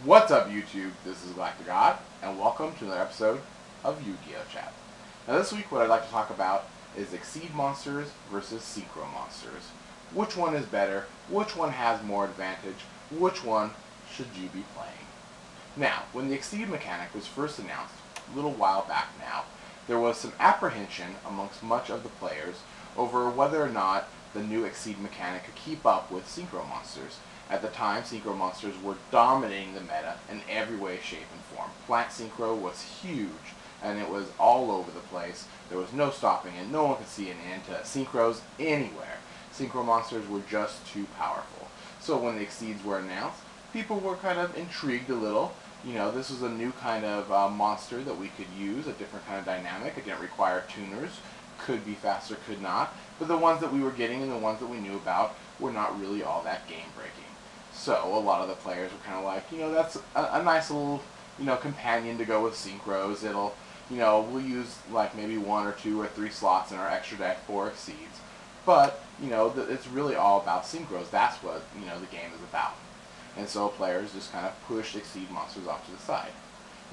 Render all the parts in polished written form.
What's up, YouTube? This is GalacticGod, and welcome to another episode of Yugioh Chat. Now this week what I'd like to talk about is Xyz Monsters versus Synchro Monsters. Which one is better? Which one has more advantage? Which one should you be playing? Now, when the Xyz mechanic was first announced, a little while back now, there was some apprehension amongst much of the players over whether or not the new Xyz mechanic could keep up with Synchro Monsters. At the time, Synchro Monsters were dominating the meta in every way, shape, and form. Plant Synchro was huge, and it was all over the place. There was no stopping it. No one could see an end to Synchros anywhere. Synchro Monsters were just too powerful. So when the Xyz were announced, people were kind of intrigued a little. You know, this was a new kind of monster that we could use, a different kind of dynamic. It didn't require tuners. Could be faster, could not. But the ones that we were getting and the ones that we knew about were not really all that game-breaking. So a lot of the players were kind of like, you know, that's a nice little, you know, companion to go with Synchros. It'll, you know, we'll use like maybe 1 or 2 or 3 slots in our extra deck for Xyz. But, you know, it's really all about Synchros. That's what, you know, the game is about. And so players just kind of pushed Xyz Monsters off to the side.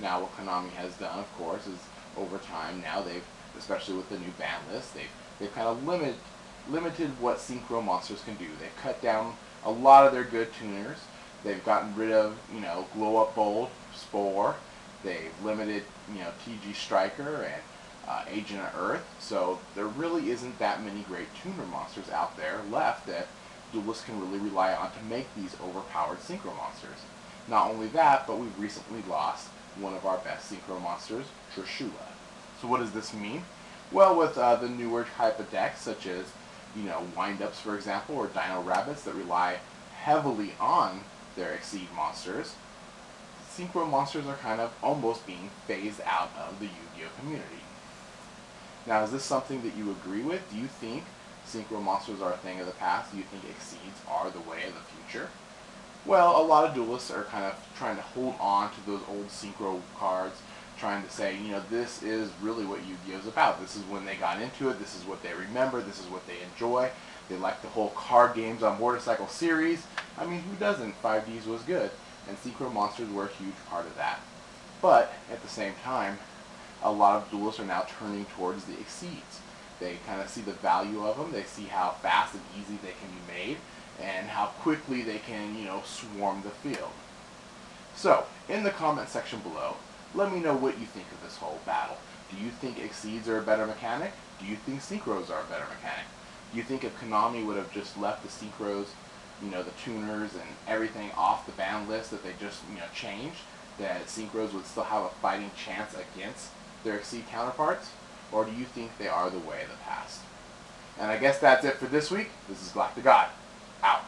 Now what Konami has done, of course, is over time now they've, especially with the new ban list, they've kind of limited what Synchro Monsters can do. They've cut down a lot of their good tuners. They've gotten rid of, you know, Glow Up Bold, Spore. They've limited, you know, TG Striker and Agent of Earth. So there really isn't that many great tuner monsters out there left that duelists can really rely on to make these overpowered Synchro Monsters. Not only that, but we've recently lost one of our best Synchro Monsters, Trishula. So what does this mean? Well, with the newer type of decks, such as, you know, Wind-Ups, for example, or Dino Rabbits that rely heavily on their Xyz Monsters, Synchro Monsters are kind of almost being phased out of the Yu-Gi-Oh community. Now, is this something that you agree with? Do you think Synchro Monsters are a thing of the past? Do you think Xyz are the way of the future? Well, a lot of duelists are kind of trying to hold on to those old Synchro cards, trying to say, you know, this is really what Yu-Gi-Oh is about. This is when they got into it. This is what they remember. This is what they enjoy. They like the whole card games on motorcycle series. I mean, who doesn't? 5Ds was good, and Synchro Monsters were a huge part of that. But at the same time, a lot of duelists are now turning towards the Xyz. They kind of see the value of them. They see how fast and easy they can be made, and how quickly they can, you know, swarm the field. So, in the comment section below, let me know what you think of this whole battle. Do you think Xyz are a better mechanic? Do you think Synchros are a better mechanic? Do you think if Konami would have just left the Synchros, you know, the tuners and everything off the ban list, that they just, you know, changed, that Synchros would still have a fighting chance against their Xyz counterparts? Or do you think they are the way of the past? And I guess that's it for this week. This is GalacticGod. Out.